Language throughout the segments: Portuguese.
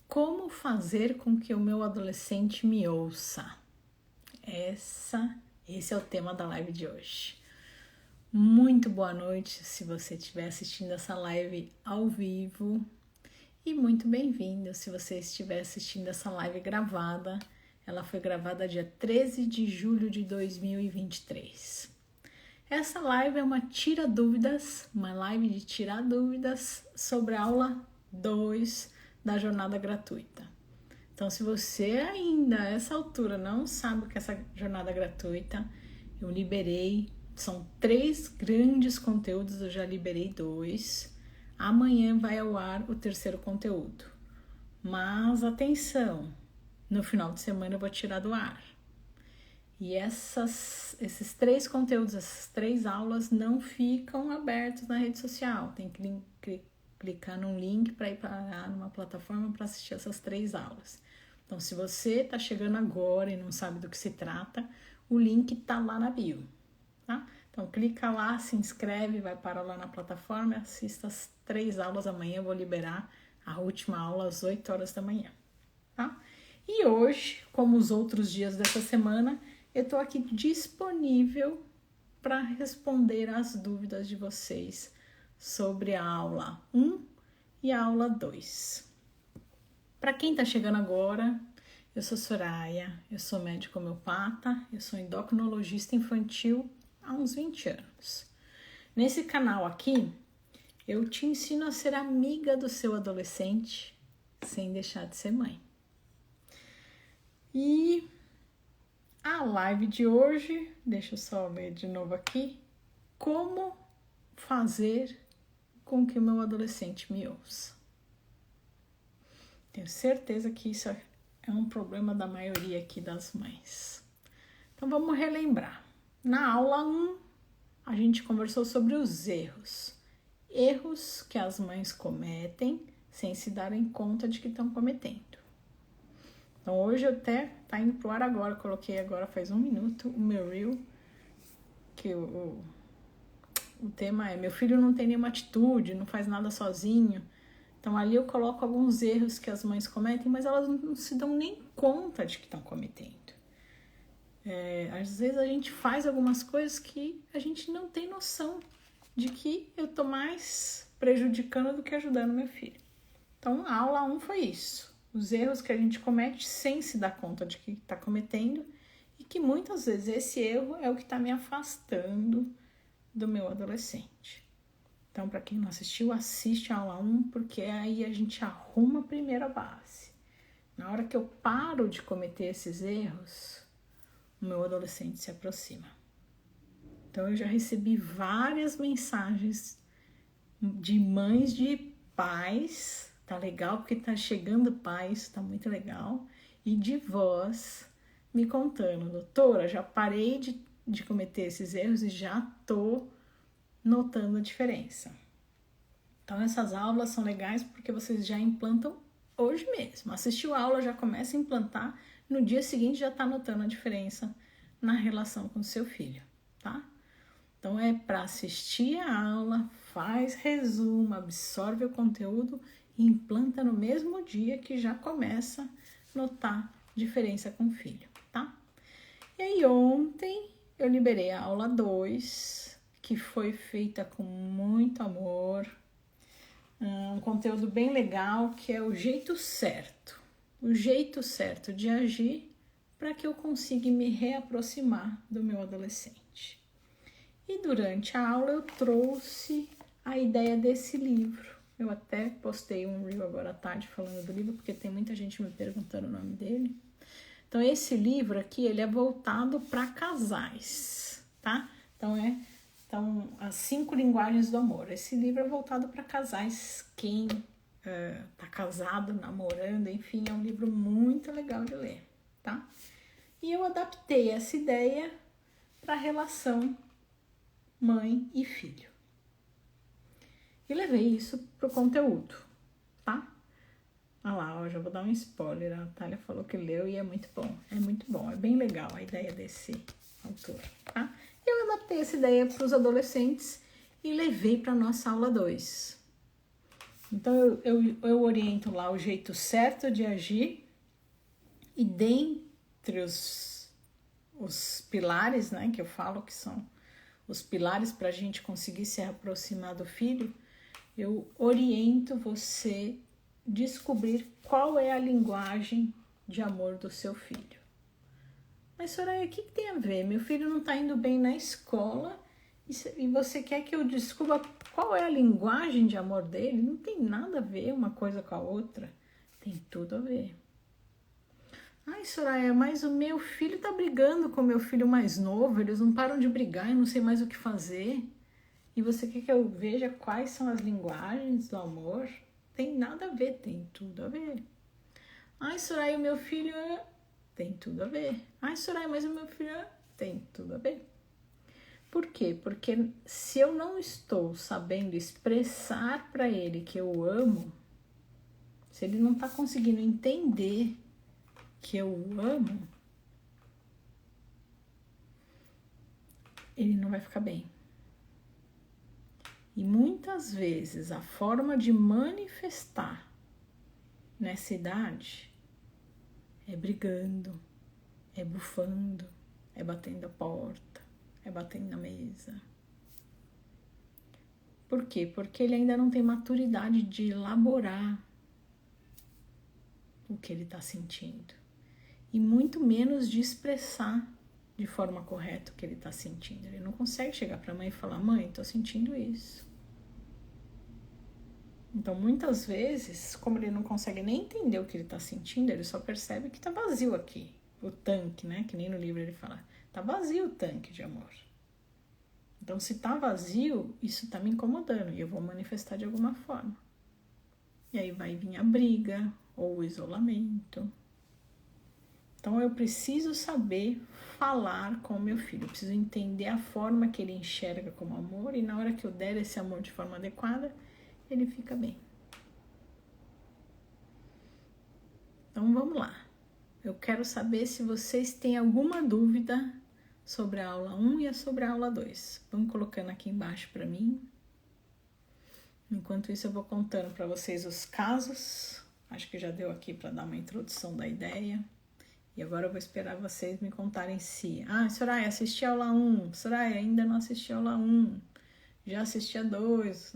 Como fazer com que o meu adolescente me ouça? Esse é o tema da live de hoje. Muito boa noite se você estiver assistindo essa live ao vivo e muito bem-vindo se você estiver assistindo essa live gravada. Ela foi gravada dia 13 de julho de 2023. Essa live é uma live de tirar dúvidas sobre a aula 2 da jornada gratuita. Então, se você ainda, a essa altura, não sabe o que é essa jornada gratuita, eu liberei, são 3 grandes conteúdos, eu já liberei 2. Amanhã vai ao ar o 3º conteúdo. Mas, atenção, no final de semana eu vou tirar do ar. E esses 3 conteúdos, essas 3 aulas não ficam abertos na rede social. Tem que clicar num link para ir parar numa plataforma para assistir essas 3 aulas. Então, se você está chegando agora e não sabe do que se trata, o link está lá na bio, tá? Então, clica lá, se inscreve, vai parar lá na plataforma e assista as 3 aulas amanhã. Eu vou liberar a última aula às 8 horas da manhã, tá? E hoje, como os outros dias dessa semana, eu estou aqui disponível para responder as dúvidas de vocês sobre a aula 1 e a aula 2. Para quem está chegando agora, eu sou Soraya, eu sou médica homeopata, eu sou endocrinologista infantil há uns 20 anos. Nesse canal aqui, eu te ensino a ser amiga do seu adolescente sem deixar de ser mãe. E a live de hoje, deixa eu só ler de novo aqui, como fazer com que o meu adolescente me ouça. Tenho certeza que isso é um problema da maioria aqui das mães. Então vamos relembrar. Na aula 1, a gente conversou sobre os erros. Erros que as mães cometem sem se darem conta de que estão cometendo. Então hoje eu até tá indo pro ar agora, coloquei agora faz 1 minuto o meu reel, que o tema é: meu filho não tem nenhuma atitude, não faz nada sozinho. Então ali eu coloco alguns erros que as mães cometem, mas elas não se dão nem conta de que estão cometendo. Às vezes a gente faz algumas coisas que a gente não tem noção de que eu tô mais prejudicando do que ajudando meu filho. Então a aula 1 foi isso. Os erros que a gente comete sem se dar conta de que está cometendo e que muitas vezes esse erro é o que está me afastando do meu adolescente. Então, para quem não assistiu, assiste a aula 1, porque aí a gente arruma a primeira base. Na hora que eu paro de cometer esses erros, o meu adolescente se aproxima. Então, eu já recebi várias mensagens de mães de pais. Tá legal, porque tá chegando pais, tá muito legal. E de vós me contando: doutora, já parei de cometer esses erros e já tô notando a diferença. Então essas aulas são legais porque vocês já implantam hoje mesmo. Assistiu a aula, já começa a implantar, no dia seguinte já tá notando a diferença na relação com o seu filho, tá? Então é para assistir a aula, faz resumo, absorve o conteúdo e implanta no mesmo dia que já começa a notar diferença com o filho, tá? E aí ontem eu liberei a aula 2, que foi feita com muito amor, um conteúdo bem legal, que é o jeito certo de agir para que eu consiga me reaproximar do meu adolescente. E durante a aula eu trouxe a ideia desse livro. Eu até postei um reel agora à tarde falando do livro, porque tem muita gente me perguntando o nome dele. Então, esse livro aqui, ele é voltado para casais, tá? Então, as 5 linguagens do amor. Esse livro é voltado para casais. Quem tá casado, namorando, enfim, é um livro muito legal de ler, tá? E eu adaptei essa ideia para a relação mãe e filho. E levei isso pro conteúdo, tá? Olha lá, eu já vou dar um spoiler. A Natália falou que leu e é muito bom, é bem legal a ideia desse autor, tá? Eu adaptei essa ideia para os adolescentes e levei para nossa aula 2. Então, eu oriento lá o jeito certo de agir e dentre os pilares, né, que eu falo que são os pilares para a gente conseguir se aproximar do filho, eu oriento você descobrir qual é a linguagem de amor do seu filho. Mas, Soraya, o que tem a ver? Meu filho não está indo bem na escola e você quer que eu descubra qual é a linguagem de amor dele? Não tem nada a ver uma coisa com a outra. Tem tudo a ver. Ai, Soraya, mas o meu filho tá brigando com o meu filho mais novo, eles não param de brigar, eu não sei mais o que fazer. E você quer que eu veja quais são as linguagens do amor? Tem nada a ver, tem tudo a ver. Ai, Soraya, o meu filho tem tudo a ver. Ai, Soraya, mas o meu filho tem tudo a ver. Por quê? Porque se eu não estou sabendo expressar para ele que eu amo, se ele não está conseguindo entender que eu o amo, ele não vai ficar bem. E muitas vezes a forma de manifestar nessa idade é brigando, é bufando, é batendo a porta, é batendo na mesa. Por quê? Porque ele ainda não tem maturidade de elaborar o que ele está sentindo. E muito menos de expressar de forma correta o que ele está sentindo. Ele não consegue chegar para a mãe e falar: mãe, estou sentindo isso. Então, muitas vezes, como ele não consegue nem entender o que ele está sentindo, ele só percebe que está vazio aqui. O tanque, né? Que nem no livro ele fala. Está vazio o tanque de amor. Então, se está vazio, isso está me incomodando e eu vou manifestar de alguma forma. E aí vai vir a briga ou o isolamento. Então, eu preciso saber falar com o meu filho. Eu preciso entender a forma que ele enxerga como amor e na hora que eu der esse amor de forma adequada, ele fica bem. Então, vamos lá. Eu quero saber se vocês têm alguma dúvida sobre a aula 1 e sobre a aula 2. Vão colocando aqui embaixo para mim. Enquanto isso, eu vou contando para vocês os casos. Acho que já deu aqui para dar uma introdução da ideia. E agora eu vou esperar vocês me contarem se... Ah, Soraya, assisti a aula 1. Soraya, ainda não assisti a aula 1. Já assisti a 2.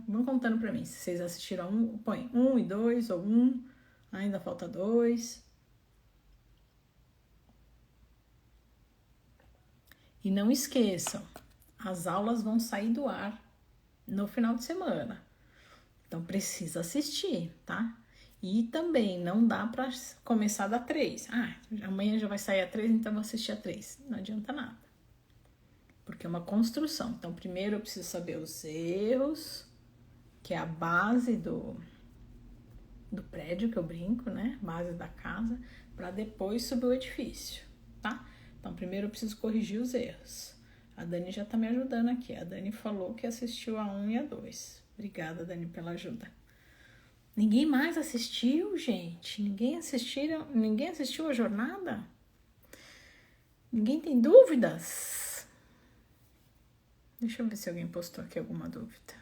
Vão contando para mim. Se vocês assistiram a 1, põe 1 e 2 ou 1. Ainda falta 2. E não esqueçam, as aulas vão sair do ar no final de semana. Então, precisa assistir, tá? E também não dá para começar da 3. Ah, amanhã já vai sair a 3, então vou assistir a 3. Não adianta nada. Porque é uma construção. Então, primeiro eu preciso saber os erros, que é a base do prédio que eu brinco, né? Base da casa, para depois subir o edifício, tá? Então, primeiro eu preciso corrigir os erros. A Dani já tá me ajudando aqui. A Dani falou que assistiu a 1 e a 2. Obrigada, Dani, pela ajuda. Ninguém mais assistiu, gente? Ninguém assistiu a jornada? Ninguém tem dúvidas? Deixa eu ver se alguém postou aqui alguma dúvida.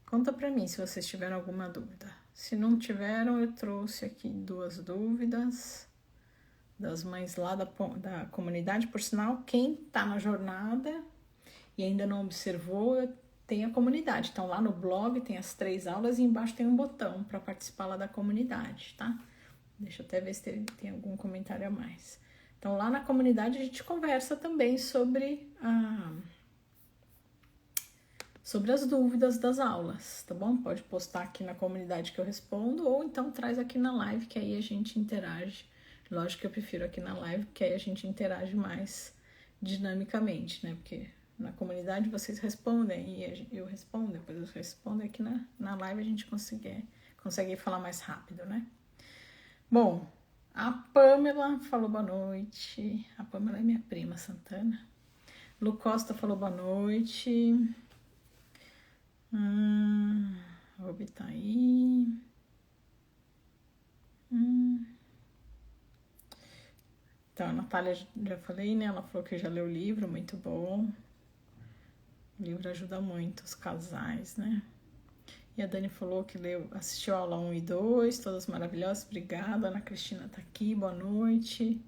Conta pra mim se vocês tiveram alguma dúvida. Se não tiveram, eu trouxe aqui 2 dúvidas das mães lá da comunidade. Por sinal, quem tá na jornada e ainda não observou, tem a comunidade. Então, lá no blog tem as 3 aulas e embaixo tem um botão para participar lá da comunidade, tá? Deixa eu até ver se tem algum comentário a mais. Então, lá na comunidade a gente conversa também sobre as dúvidas das aulas, tá bom? Pode postar aqui na comunidade que eu respondo ou então traz aqui na live que aí a gente interage. Lógico que eu prefiro aqui na live, porque aí a gente interage mais dinamicamente, né? Porque na comunidade vocês respondem e eu respondo, depois eu respondo. Aqui na live a gente consegue falar mais rápido, né? Bom, a Pamela falou boa noite. A Pamela é minha prima, Santana. Lu Costa falou boa noite. Robi tá aí. Então, a Natália, já falei, né? Ela falou que já leu o livro, muito bom. O livro ajuda muito os casais, né? E a Dani falou que assistiu a aula 1 e 2, todas maravilhosas, obrigada. Ana Cristina tá aqui, boa noite.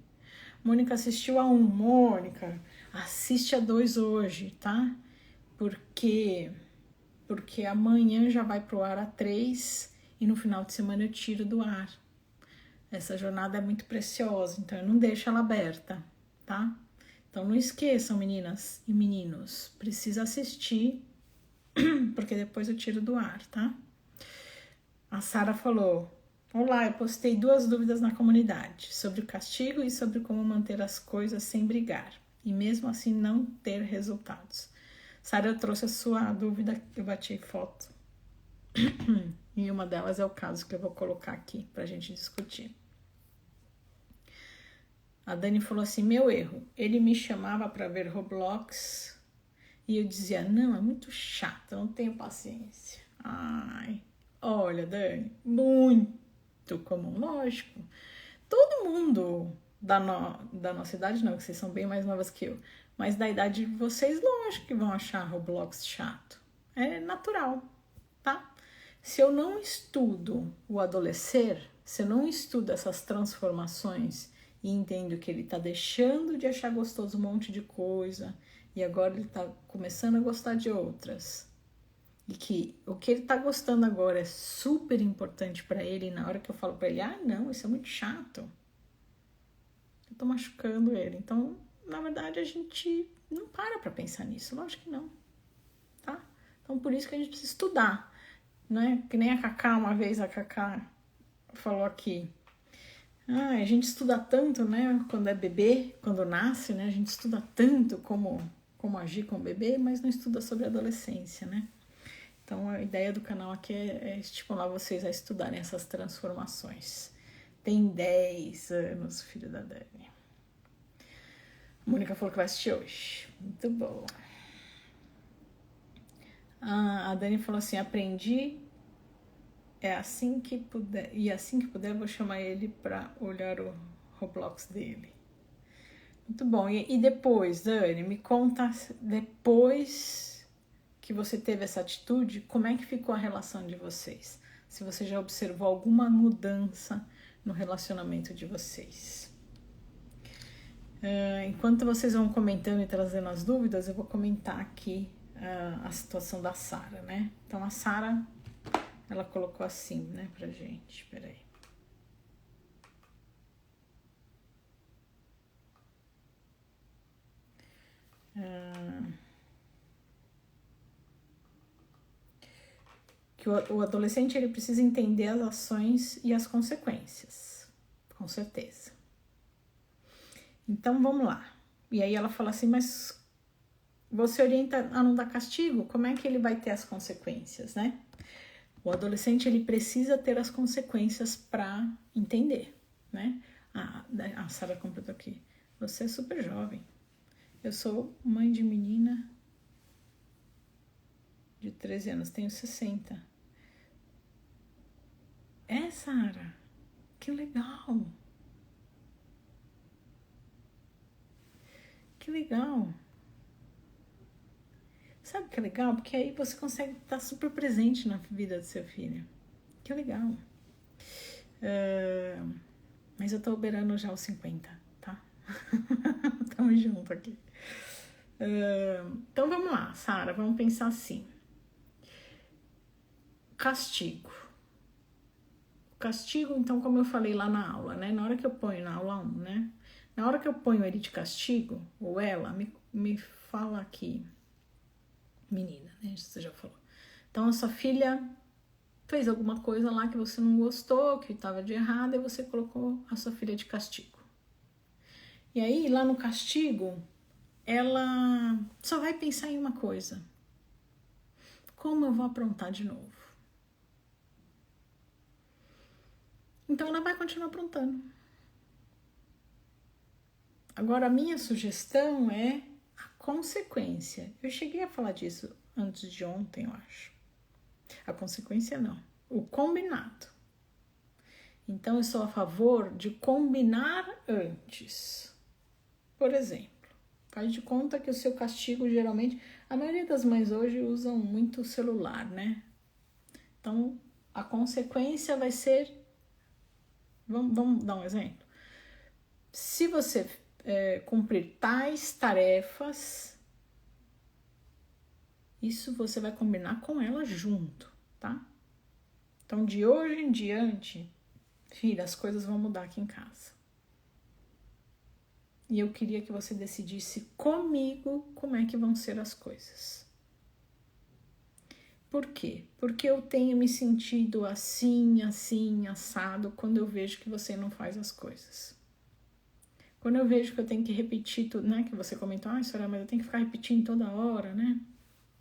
Mônica assistiu a 1. Mônica, assiste a 2 hoje, tá? Porque amanhã já vai pro ar a 3 e no final de semana eu tiro do ar. Essa jornada é muito preciosa, então eu não deixo ela aberta, tá? Então não esqueçam, meninas e meninos, precisa assistir, porque depois eu tiro do ar, tá? A Sara falou: olá, eu postei 2 dúvidas na comunidade, sobre o castigo e sobre como manter as coisas sem brigar, e mesmo assim não ter resultados. Sara, eu trouxe a sua dúvida, eu bati foto. E uma delas é o caso que eu vou colocar aqui pra gente discutir. A Dani falou assim: meu erro, ele me chamava para ver Roblox e eu dizia, não, é muito chato, eu não tenho paciência. Ai, olha, Dani, muito comum, lógico. Todo mundo da nossa idade, não, que vocês são bem mais novas que eu, mas da idade de vocês, lógico que vão achar Roblox chato. É natural, tá? Se eu não estudo o adolescer, se eu não estudo essas transformações e entendo que ele tá deixando de achar gostoso um monte de coisa e agora ele tá começando a gostar de outras, e que o que ele tá gostando agora é super importante para ele, e na hora que eu falo para ele, não, isso é muito chato, eu tô machucando ele. Então, na verdade, a gente não para pensar nisso, lógico que não, tá? Então, por isso que a gente precisa estudar, né? Que nem a Cacá, uma vez a Cacá falou aqui, a gente estuda tanto, né, quando é bebê, quando nasce, né, a gente estuda tanto como agir com o bebê, mas não estuda sobre a adolescência, né? Então, a ideia do canal aqui é estimular vocês a estudarem essas transformações. Tem 10 anos, filho da Dani. A Mônica falou que vai assistir hoje. Muito bom. A Dani falou assim, aprendi, assim que puder, vou chamar ele para olhar o Roblox dele. Muito bom. E depois, Dani, me conta, depois que você teve essa atitude, como é que ficou a relação de vocês? Se você já observou alguma mudança no relacionamento de vocês. Enquanto vocês vão comentando e trazendo as dúvidas, eu vou comentar aqui a situação da Sara, né? Então, a Sara, ela colocou assim, né, pra gente. Peraí. Que o adolescente, ele precisa entender as ações e as consequências, com certeza. Então, vamos lá. E aí ela fala assim, mas você orienta a não dar castigo? Como é que ele vai ter as consequências, né? O adolescente, ele precisa ter as consequências para entender, né? A Sara completou aqui. Você é super jovem. Eu sou mãe de menina de 13 anos, tenho 60. Sara, que legal. Que legal. Sabe que é legal? Porque aí você consegue estar super presente na vida do seu filho. Que legal. Mas eu tô beirando já os 50, tá? Tamo junto aqui. Então vamos lá, Sara, vamos pensar assim. Castigo. Castigo, então, como eu falei lá na aula, né? Na hora que eu ponho na aula 1, né? Na hora que eu ponho ele de castigo, ou ela, me fala aqui, menina, né? Você já falou. Então, a sua filha fez alguma coisa lá que você não gostou, que estava de errado, e você colocou a sua filha de castigo. E aí, lá no castigo, ela só vai pensar em uma coisa. Como eu vou aprontar de novo? Então, ela vai continuar aprontando. Agora, a minha sugestão é a consequência. Eu cheguei a falar disso antes de ontem, eu acho. A consequência não, o combinado. Então, eu sou a favor de combinar antes. Por exemplo, faz de conta que o seu castigo, geralmente, a maioria das mães hoje usam muito o celular, né? Então, a consequência vai ser... Vamos dar um exemplo? Se você cumprir tais tarefas, isso você vai combinar com ela junto, tá? Então, de hoje em diante, filha, as coisas vão mudar aqui em casa. E eu queria que você decidisse comigo como é que vão ser as coisas. Por quê? Porque eu tenho me sentido assim, assado, quando eu vejo que você não faz as coisas. Quando eu vejo que eu tenho que repetir tudo, né? Que você comentou, senhora, mas eu tenho que ficar repetindo toda hora, né?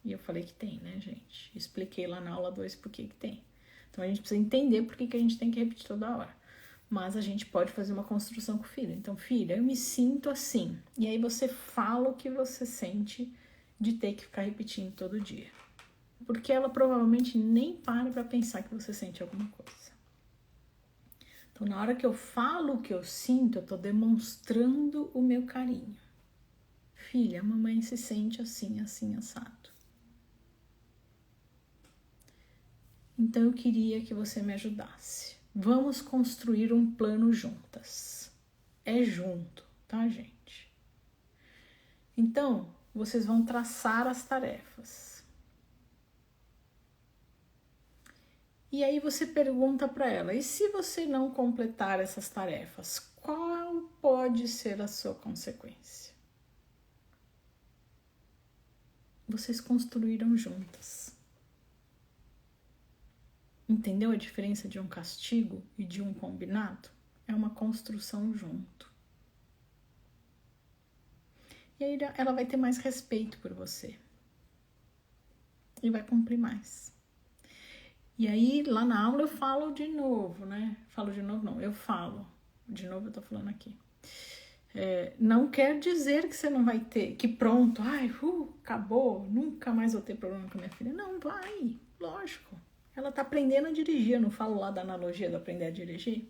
E eu falei que tem, né, gente? Expliquei lá na aula 2 por que tem. Então, a gente precisa entender por que a gente tem que repetir toda hora. Mas a gente pode fazer uma construção com o filho. Então, filha, eu me sinto assim. E aí você fala o que você sente de ter que ficar repetindo todo dia. Porque ela provavelmente nem para pensar que você sente alguma coisa. Então, na hora que eu falo o que eu sinto, eu tô demonstrando o meu carinho. Filha, a mamãe se sente assim, assado. Então, eu queria que você me ajudasse. Vamos construir um plano juntas. É junto, tá, gente? Então, vocês vão traçar as tarefas. E aí você pergunta para ela, e se você não completar essas tarefas, qual pode ser a sua consequência? Vocês construíram juntas. Entendeu a diferença de um castigo e de um combinado? É uma construção junto. E aí ela vai ter mais respeito por você. E vai cumprir mais. E aí, lá na aula eu falo de novo, né? Eu falo. De novo eu tô falando aqui. Não quer dizer que você não vai ter, que pronto, acabou, nunca mais vou ter problema com a minha filha. Não, vai, lógico. Ela tá aprendendo a dirigir, eu não falo lá da analogia de aprender a dirigir.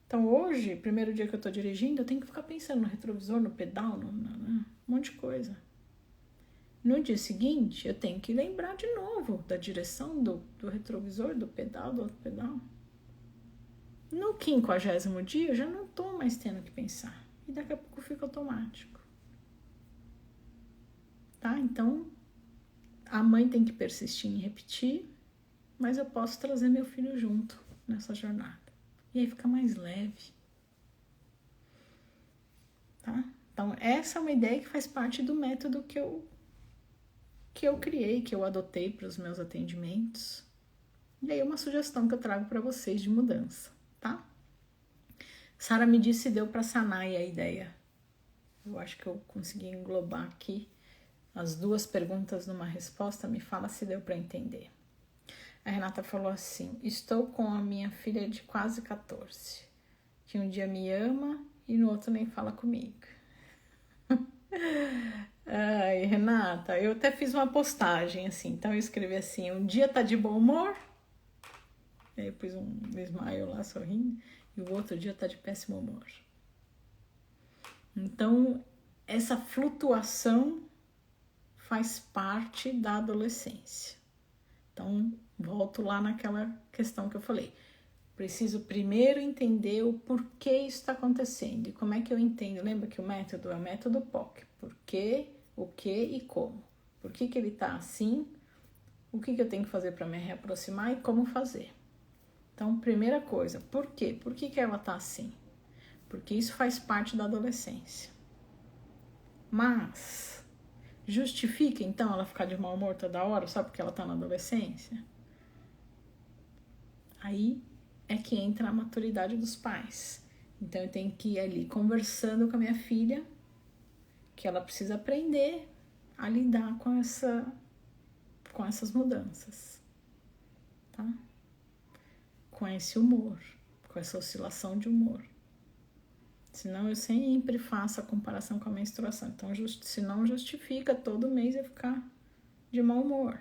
Então hoje, primeiro dia que eu tô dirigindo, eu tenho que ficar pensando no retrovisor, no pedal, um monte de coisa. No dia seguinte, eu tenho que lembrar de novo da direção do retrovisor, do pedal, do outro pedal. No 50º dia, eu já não tô mais tendo que pensar. E daqui a pouco fica automático. Tá? Então, a mãe tem que persistir em repetir, mas eu posso trazer meu filho junto nessa jornada. E aí fica mais leve. Tá? Então, essa é uma ideia que faz parte do método que eu criei, que eu adotei para os meus atendimentos. E aí uma sugestão que eu trago para vocês de mudança, tá? Sara me disse se deu para sanar aí a ideia. Eu acho que eu consegui englobar aqui as duas perguntas numa resposta. Me fala se deu para entender. A Renata falou assim: estou com a minha filha de quase 14, que um dia me ama e no outro nem fala comigo. Ai, Renata, eu até fiz uma postagem assim, então eu escrevi assim: um dia tá de bom humor, aí eu pus um smile lá sorrindo, e o outro dia tá de péssimo humor. Então, essa flutuação faz parte da adolescência. Então, volto lá naquela questão que eu falei. Preciso primeiro entender o porquê isso está acontecendo. E como é que eu entendo? Lembra que o método é o método POC. Por quê, o que e como. Por que ele está assim? O que eu tenho que fazer para me reaproximar e como fazer? Então, primeira coisa, por quê? Por que ela está assim? Porque isso faz parte da adolescência. Mas justifica, então, ela ficar de mau humor toda hora só porque ela está na adolescência? Aí é que entra a maturidade dos pais. Então, eu tenho que ir ali conversando com a minha filha, que ela precisa aprender a lidar com essas mudanças, tá? Com esse humor, com essa oscilação de humor. Senão eu sempre faço a comparação com a menstruação. Então, senão justifica todo mês eu ficar de mau humor.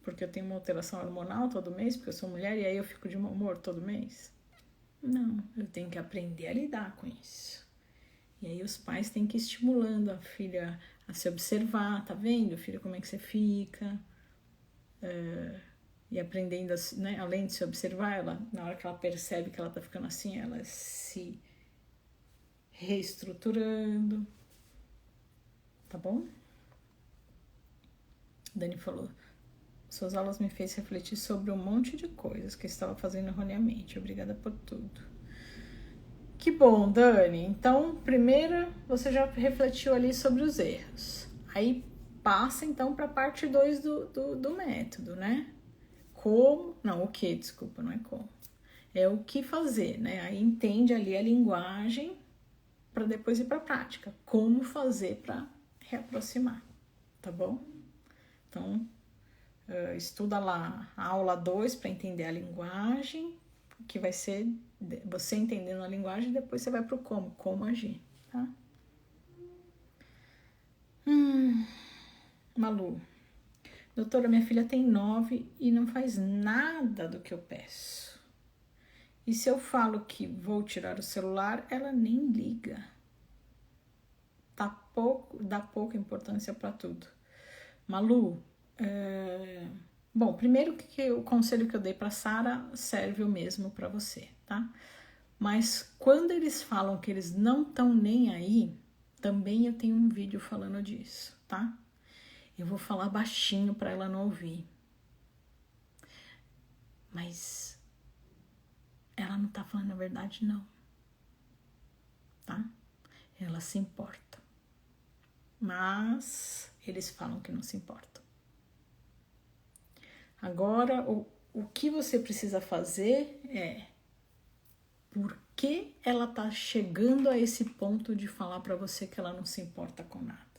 Porque eu tenho uma alteração hormonal todo mês, porque eu sou mulher, e aí eu fico de mau humor todo mês? Não, eu tenho que aprender a lidar com isso. E aí os pais têm que ir estimulando a filha a se observar, tá vendo, filha, como é que você fica? e aprendendo, né, além de se observar, ela, na hora que ela percebe que ela tá ficando assim, ela se reestruturando, tá bom? Dani falou, suas aulas me fez refletir sobre um monte de coisas que eu estava fazendo erroneamente. Obrigada por tudo. Que bom, Dani. Então, primeiro, você já refletiu ali sobre os erros. Aí passa então para a parte 2 do método, né? Como, não, o que, desculpa, não é como. É o que fazer, né? Aí entende ali a linguagem para depois ir para a prática. Como fazer para reaproximar, tá bom? Então, estuda lá a aula 2 para entender a linguagem, que vai ser você entendendo a linguagem, depois você vai para o como agir, tá? Malu, doutora, minha filha tem 9 e não faz nada do que eu peço. E se eu falo que vou tirar o celular, ela nem liga. Dá pouca importância para tudo. Malu, bom, primeiro que o conselho que eu dei para Sara serve o mesmo para você, tá? Mas quando eles falam que eles não estão nem aí, também eu tenho um vídeo falando disso, tá? Eu vou falar baixinho para ela não ouvir. Mas ela não tá falando a verdade, não. Tá? Ela se importa. Mas eles falam que não se importam. Agora, o que você precisa fazer é por que ela tá chegando a esse ponto de falar para você que ela não se importa com nada.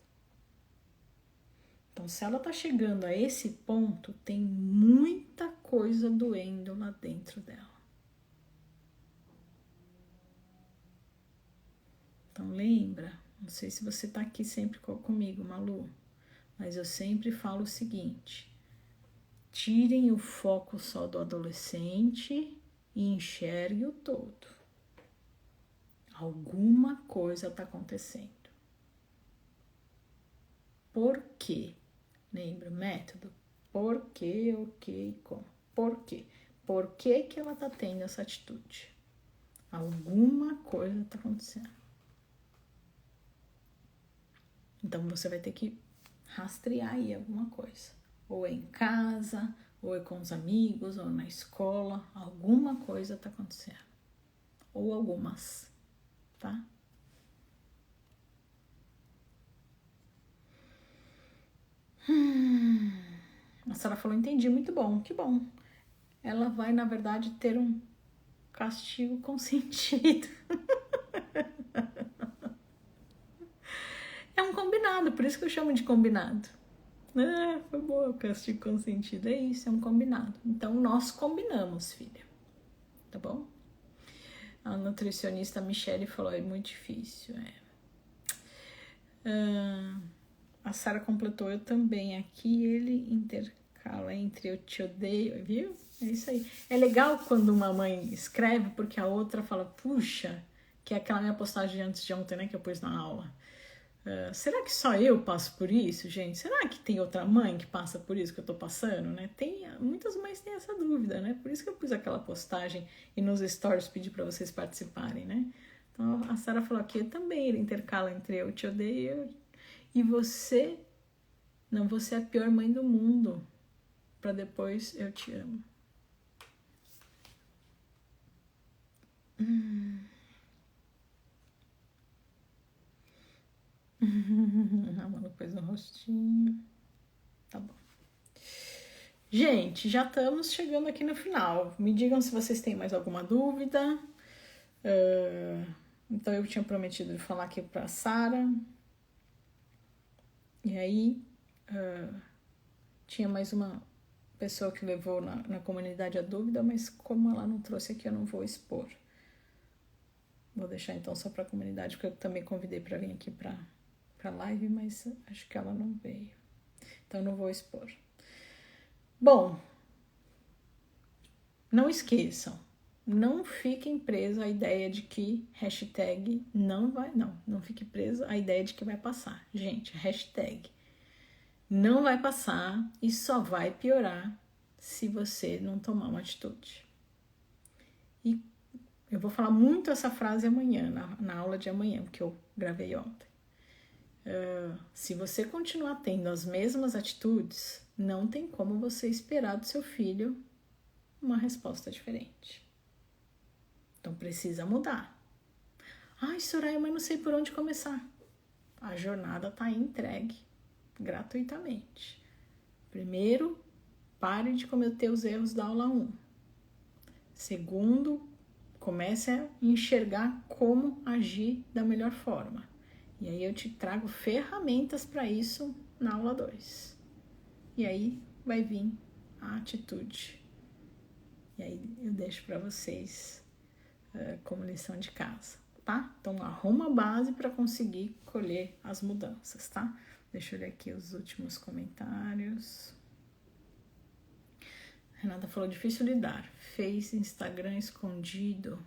Então, se ela tá chegando a esse ponto, tem muita coisa doendo lá dentro dela. Então, lembra, não sei se você tá aqui sempre comigo, Malu, mas eu sempre falo o seguinte: tirem o foco só do adolescente e enxergue o todo. Alguma coisa tá acontecendo. Por quê? Lembra o método? Por quê, o que e como? Por quê? Por que que ela tá tendo essa atitude? Alguma coisa tá acontecendo. Então você vai ter que rastrear aí alguma coisa. Ou é em casa, ou é com os amigos, ou na escola. Alguma coisa tá acontecendo. Ou algumas, tá? A Sara falou, entendi, muito bom, que bom. Ela vai, na verdade, ter um castigo consentido. É um combinado, por isso que eu chamo de combinado. Foi boa o castigo consentido, é isso, é um combinado. Então, nós combinamos, filha, tá bom? A nutricionista Michele falou, é muito difícil, a Sara completou, eu também. Aqui ele intercala entre eu te odeio, viu? É isso aí. É legal quando uma mãe escreve, porque a outra fala, puxa, que é aquela minha postagem antes de ontem, né, que eu pus na aula. Será que só eu passo por isso, gente? Será que tem outra mãe que passa por isso que eu tô passando, né? Muitas mães têm essa dúvida, né? Por isso que eu pus aquela postagem e nos stories pedi para vocês participarem, né? Então a Sara falou aqui, também ele intercala entre eu te odeio e você. Não, você é a pior mãe do mundo. Para depois eu te amo. A Manu pôs no rostinho. Tá bom. Gente, já estamos chegando aqui no final. Me digam se vocês têm mais alguma dúvida. Então eu tinha prometido de falar aqui pra Sara. E aí tinha mais uma pessoa que levou na comunidade a dúvida, mas como ela não trouxe aqui, eu não vou expor. Vou deixar então só pra comunidade, porque eu também convidei pra vir aqui pra live, mas acho que ela não veio. Então eu não vou expor. Bom, não esqueçam, não fiquem presos à ideia de que hashtag não fique preso à ideia de que vai passar. Gente, hashtag não vai passar e só vai piorar se você não tomar uma atitude. E eu vou falar muito essa frase amanhã, na aula de amanhã, que eu gravei ontem. Se você continuar tendo as mesmas atitudes, não tem como você esperar do seu filho uma resposta diferente. Então precisa mudar. Ai, Soraya, mas não sei por onde começar. A jornada está entregue gratuitamente. Primeiro, pare de cometer os erros da aula 1. Segundo, comece a enxergar como agir da melhor forma. E aí eu te trago ferramentas para isso na aula 2. E aí vai vir a atitude. E aí eu deixo para vocês como lição de casa, tá? Então arruma a base para conseguir colher as mudanças, tá? Deixa eu ler aqui os últimos comentários. Renata falou, difícil lidar. Fez Instagram escondido.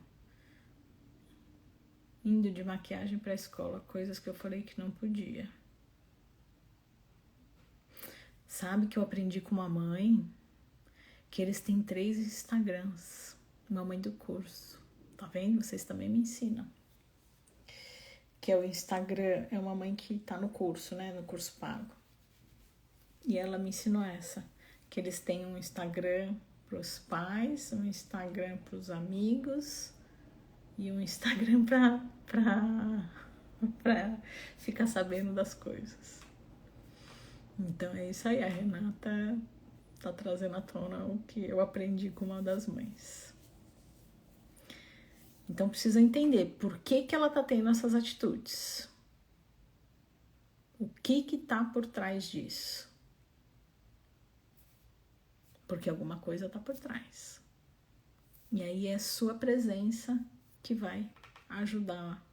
Indo de maquiagem para a escola. Coisas que eu falei que não podia. Sabe que eu aprendi com uma mãe que eles têm 3 Instagrams. Uma mãe do curso. Tá vendo? Vocês também me ensinam. Que é o Instagram, é uma mãe que tá no curso, né? No curso pago. E ela me ensinou essa. Que eles têm um Instagram pros pais, um Instagram pros amigos e um Instagram pra ficar sabendo das coisas. Então é isso aí, a Renata tá trazendo à tona o que eu aprendi com uma das mães. Então precisa entender por que ela tá tendo essas atitudes. O que tá por trás disso? Porque alguma coisa tá por trás. E aí é sua presença que vai ajudar.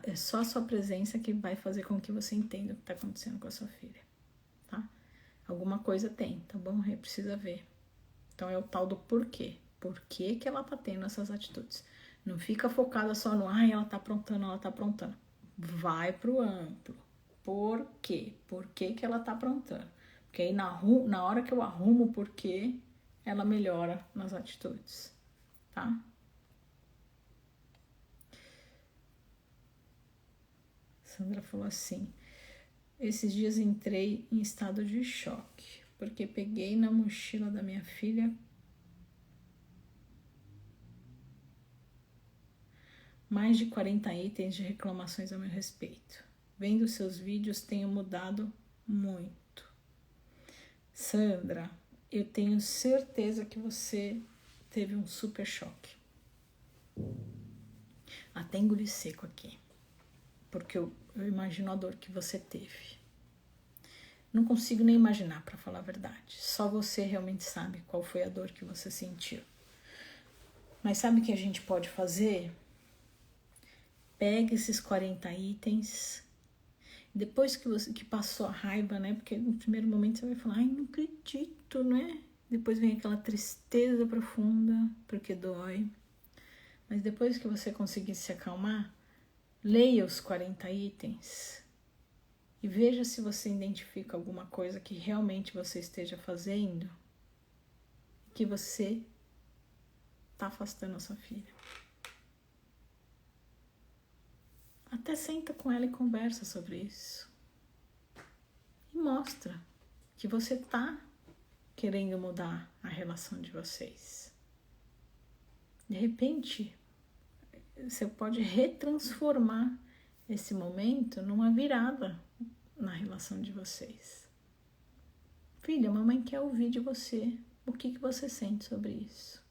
É só a sua presença que vai fazer com que você entenda o que tá acontecendo com a sua filha, tá? Alguma coisa tem, tá bom? Precisa ver. Então é o tal do porquê. Por que ela tá tendo essas atitudes? Não fica focada só no, ela tá aprontando. Vai pro amplo. Por quê? Por que ela tá aprontando? Porque aí na hora que eu arrumo o porquê, ela melhora nas atitudes, tá? Sandra falou assim, esses dias entrei em estado de choque, porque peguei na mochila da minha filha mais de 40 itens de reclamações a meu respeito. Vendo seus vídeos, tenho mudado muito. Sandra, eu tenho certeza que você teve um super choque. Até engoli seco aqui. Porque eu imagino a dor que você teve. Não consigo nem imaginar, para falar a verdade. Só você realmente sabe qual foi a dor que você sentiu. Mas sabe o que a gente pode fazer? Pega esses 40 itens. Depois que passou a raiva, né? Porque no primeiro momento você vai falar, não acredito, né? Depois vem aquela tristeza profunda, porque dói. Mas depois que você conseguir se acalmar, leia os 40 itens e veja se você identifica alguma coisa que realmente você esteja fazendo que você está afastando a sua filha. Até senta com ela e conversa sobre isso. E mostra que você está querendo mudar a relação de vocês. De repente, você pode retransformar esse momento numa virada na relação de vocês. Filha, a mamãe quer ouvir de você o que você sente sobre isso.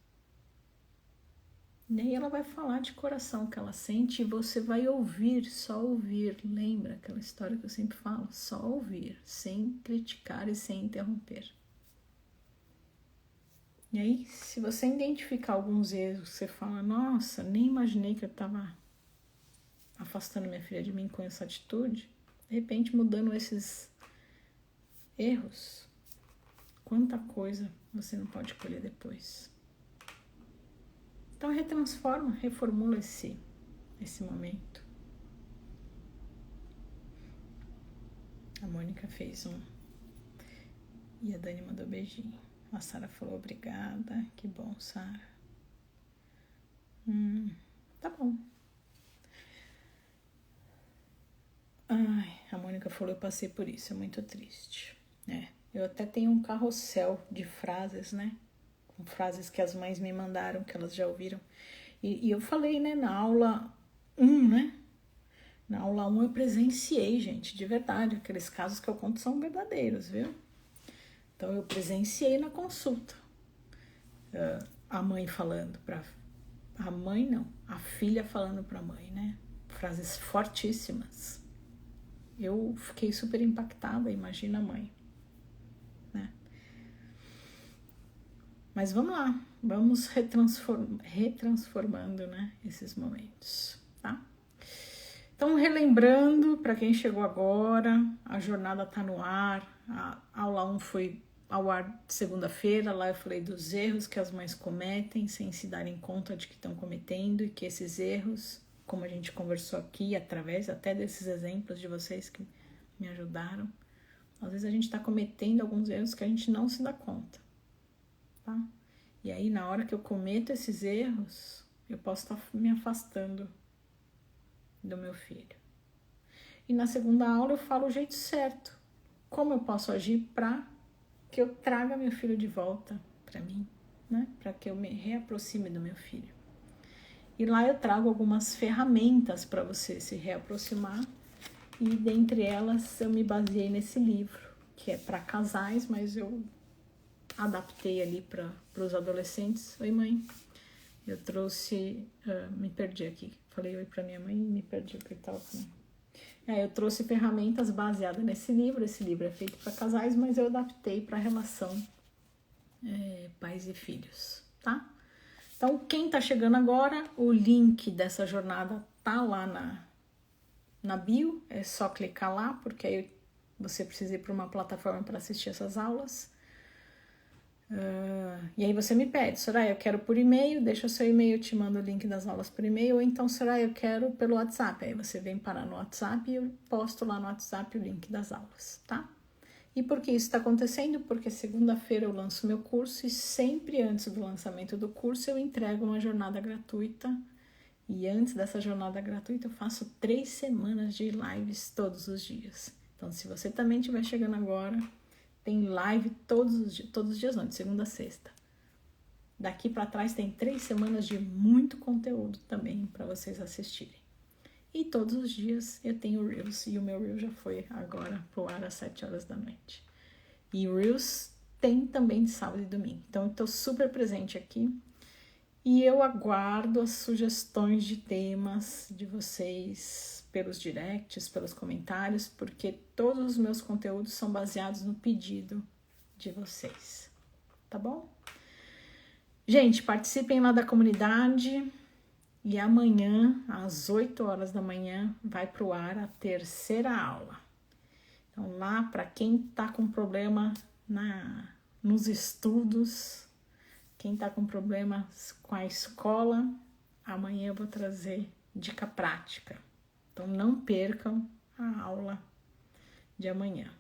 E aí ela vai falar de coração o que ela sente e você vai ouvir, só ouvir. Lembra aquela história que eu sempre falo? Só ouvir, sem criticar e sem interromper. E aí, se você identificar alguns erros, você fala, nossa, nem imaginei que eu estava afastando minha filha de mim com essa atitude, de repente mudando esses erros, quanta coisa você não pode colher depois. Então retransforma, reformula esse momento. A Mônica fez um e a Dani mandou beijinho. A Sara falou obrigada. Que bom, Sara. Tá bom. Ai, a Mônica falou, eu passei por isso, é muito triste. Eu até tenho um carrossel de frases, né? Com frases que as mães me mandaram, que elas já ouviram. E eu falei, né, na aula 1, né? Na aula 1 eu presenciei, gente, de verdade. Aqueles casos que eu conto são verdadeiros, viu? Então eu presenciei na consulta. A mãe falando pra... A mãe não, a filha falando pra mãe, né? Frases fortíssimas. Eu fiquei super impactada, imagina a mãe, né? Mas vamos lá, vamos retransformando, né, esses momentos, tá? Então, relembrando, para quem chegou agora, a jornada tá no ar, a aula 1 foi ao ar segunda-feira, lá eu falei dos erros que as mães cometem sem se darem conta de que estão cometendo e que esses erros, como a gente conversou aqui, através até desses exemplos de vocês que me ajudaram, às vezes a gente está cometendo alguns erros que a gente não se dá conta, tá? E aí, na hora que eu cometo esses erros, eu posso estar me afastando do meu filho. E na segunda aula eu falo o jeito certo. Como eu posso agir para que eu traga meu filho de volta para mim, né? Para que eu me reaproxime do meu filho. E lá eu trago algumas ferramentas para você se reaproximar. E dentre elas eu me baseei nesse livro, que é para casais, mas eu adaptei ali para os adolescentes. Oi, mãe. Eu trouxe... me perdi aqui. Falei oi para minha mãe e me perdi o que estava falando. Eu trouxe ferramentas baseadas nesse livro. Esse livro é feito para casais, mas eu adaptei para a relação pais e filhos, tá? Então, quem tá chegando agora, o link dessa jornada tá lá na bio. É só clicar lá, porque aí você precisa ir para uma plataforma para assistir essas aulas. E aí você me pede, Soraya, eu quero por e-mail, deixa o seu e-mail, eu te mando o link das aulas por e-mail, ou então, Soraya, eu quero pelo WhatsApp. Aí você vem parar no WhatsApp e eu posto lá no WhatsApp o link das aulas, tá? E por que isso está acontecendo? Porque segunda-feira eu lanço meu curso e sempre antes do lançamento do curso eu entrego uma jornada gratuita. E antes dessa jornada gratuita eu faço 3 semanas de lives todos os dias. Então, se você também estiver chegando agora, tem live todos os dias não, de segunda a sexta. Daqui para trás tem 3 semanas de muito conteúdo também para vocês assistirem. E todos os dias eu tenho Reels, e o meu Reels já foi agora pro ar às 7 horas da noite. E o Reels tem também de sábado e domingo. Então eu tô super presente aqui. E eu aguardo as sugestões de temas de vocês pelos directs, pelos comentários, porque todos os meus conteúdos são baseados no pedido de vocês, tá bom? Gente, participem lá da comunidade e amanhã, às 8 horas da manhã, vai pro ar a terceira aula. Então lá, para quem tá com problema nos estudos, quem tá com problemas com a escola, amanhã eu vou trazer dica prática. Então não percam a aula de amanhã.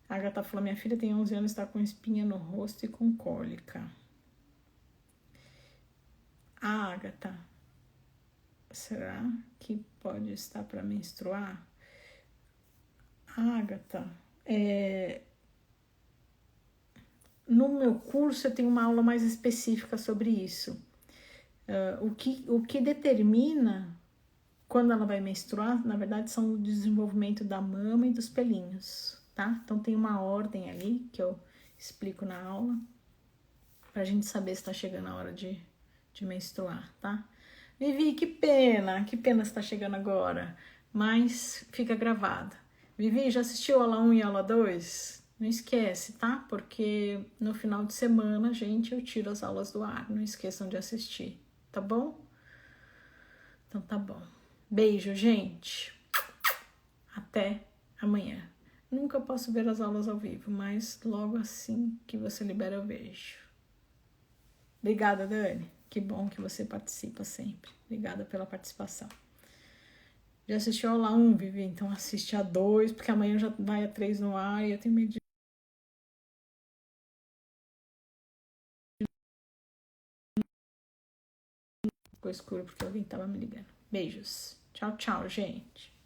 A Agatha falou, minha filha tem 11 anos, está com espinha no rosto e com cólica. A Agatha, será que pode estar para menstruar? Agatha, no meu curso eu tenho uma aula mais específica sobre isso. O que determina quando ela vai menstruar, na verdade, são o desenvolvimento da mama e dos pelinhos, tá? Então tem uma ordem ali que eu explico na aula pra gente saber se tá chegando a hora de menstruar, tá? Vivi, que pena você tá chegando agora, mas fica gravada. Vivi, já assistiu aula 1 e aula 2? Não esquece, tá? Porque no final de semana, gente, eu tiro as aulas do ar, não esqueçam de assistir, tá bom? Então tá bom. Beijo, gente. Até amanhã. Nunca posso ver as aulas ao vivo, mas logo assim que você libera eu vejo. Obrigada, Dani. Que bom que você participa sempre. Obrigada pela participação. Já assistiu a aula 1, Vivi? Então assiste a 2, porque amanhã já vai a 3 no ar e eu tenho medo de Ficou escuro porque alguém tava me ligando. Beijos. Tchau, tchau, gente.